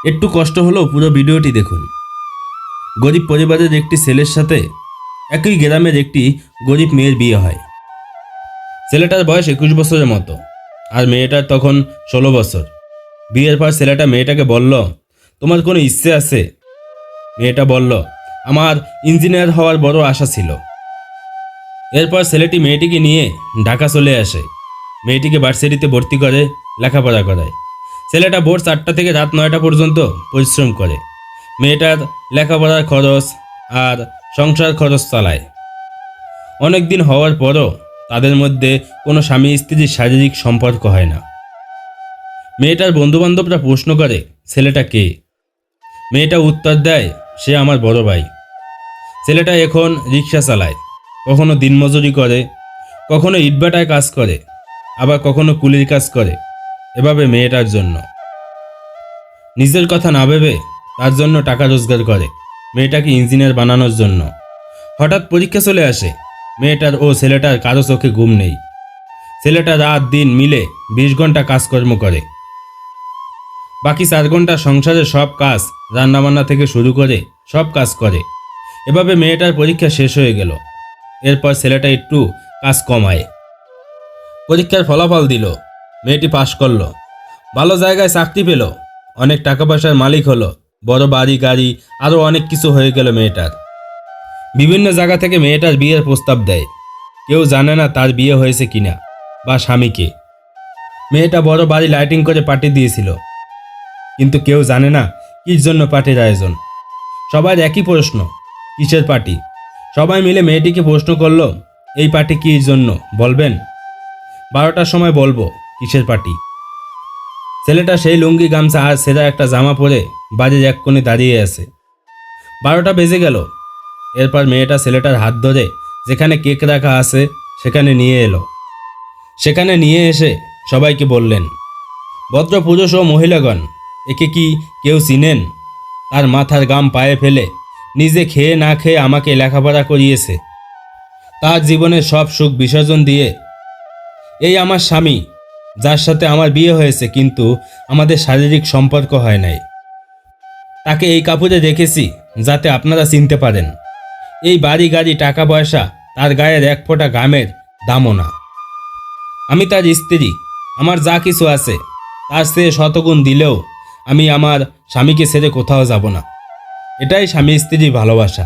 একটু কষ্ট হলেও পুরো ভিডিওটি দেখুন। গরিব পরিবারের একটি ছেলের সাথে একই গ্রামের একটি গরিব মেয়ের বিয়ে হয়। ছেলেটার বয়স 21 বছরের মতো আর মেয়েটার তখন 16 বছর। বিয়ের পর ছেলেটা মেয়েটাকে বলল, তোমার কোনো ইচ্ছে আছে? মেয়েটা বলল, আমার ইঞ্জিনিয়ার হওয়ার বড় আশা ছিল। এরপর ছেলেটি মেয়েটিকে নিয়ে ঢাকা চলে আসে। মেয়েটিকে ভার্সিটিতে ভর্তি করে লেখাপড়া করায়। ছেলেটা ভোর 4টা থেকে রাত 9টা পর্যন্ত পরিশ্রম করে মেয়েটার লেখাপড়ার খরচ আর সংসার খরচ চালায়। অনেক দিন হওয়ার পরও তাদের মধ্যে কোনো স্বামী স্ত্রীর শারীরিক সম্পর্ক হয় না। মেয়েটার বন্ধুবান্ধবরা প্রশ্ন করে, ছেলেটা কে? মেয়েটা উত্তর দেয়, সে আমার বড় ভাই। ছেলেটা এখন রিক্সা চালায়, কখনো দিনমজুরি করে, কখনো ইটভাটায় কাজ করে, আবার কখনো কুলির কাজ করে। এভাবে মেয়েটার জন্য নিজের কথা না ভেবে তার জন্য টাকা রোজগার করে মেয়েটাকে ইঞ্জিনিয়ার বানানোর জন্য। হঠাৎ পরীক্ষা চলে আসে। মেয়েটার ও ছেলেটার কারো চোখে ঘুম নেই। ছেলেটা রাত দিন মিলে 20 ঘন্টা কাজকর্ম করে। বাকি 4 ঘন্টা সংসারের সব কাজ, রান্নাবান্না থেকে শুরু করে সব কাজ করে। এভাবে মেয়েটার পরীক্ষা শেষ হয়ে গেল। এরপর ছেলেটা একটু কাজ কমায়। পরীক্ষার ফলাফল দিল। মেয়েটি পাশ করলো, ভালো জায়গায় চাকরি পেল, অনেক টাকা পয়সার মালিক হলো, বড় বাড়ি গাড়ি আরও অনেক কিছু হয়ে গেল মেয়েটার। বিভিন্ন জায়গা থেকে মেয়েটার বিয়ের প্রস্তাব দেয়। কেউ জানে না তার বিয়ে হয়েছে কিনা বা স্বামীকে। মেয়েটা বড় বাড়ি লাইটিং করে পার্টি দিয়েছিল, কিন্তু কেউ জানে না কির জন্য পার্টির আয়োজন। সবার একই প্রশ্ন, কিসের পার্টি? সবাই মিলে মেয়েটিকে প্রশ্ন করলো, এই পার্টি কির জন্য বলবেন? 12টার সময় বলবো কিসের পার্টি। ছেলেটা সেই লুঙ্গি গামছা আর ছেঁড়া একটা জামা পরে বাড়ির এক কোণে দাঁড়িয়ে আছে। 12টা বেজে গেল। এরপর মেয়েটা ছেলেটার হাত ধরে যেখানে কেক রাখা আছে সেখানে নিয়ে এলো। সেখানে নিয়ে এসে সবাইকে বললেন, ভদ্র পুরুষ ও মহিলাগণ, একে কি কেউ চিনেন? তার মাথার গাম পায়ে ফেলে নিজে খেয়ে না খেয়ে আমাকে লেখাপড়া করিয়েছে। তার জীবনের সব সুখ বিসর্জন দিয়ে এই আমার স্বামী, যার সাথে আমার বিয়ে হয়েছে কিন্তু আমাদের শারীরিক সম্পর্ক হয় নাই। তাকে এই কাপড়ে রেখেছি যাতে আপনারা চিনতে পারেন। এই বাড়ি গাড়ি টাকা পয়সা তার গায়ের এক ফোঁটা ঘামের দামও না। আমি তার স্ত্রী, আমার যা কিছু আছে তার চেয়ে শতগুণ দিলেও আমি আমার স্বামীকে ছেড়ে কোথাও যাব না। এটাই স্বামী স্ত্রীর ভালোবাসা।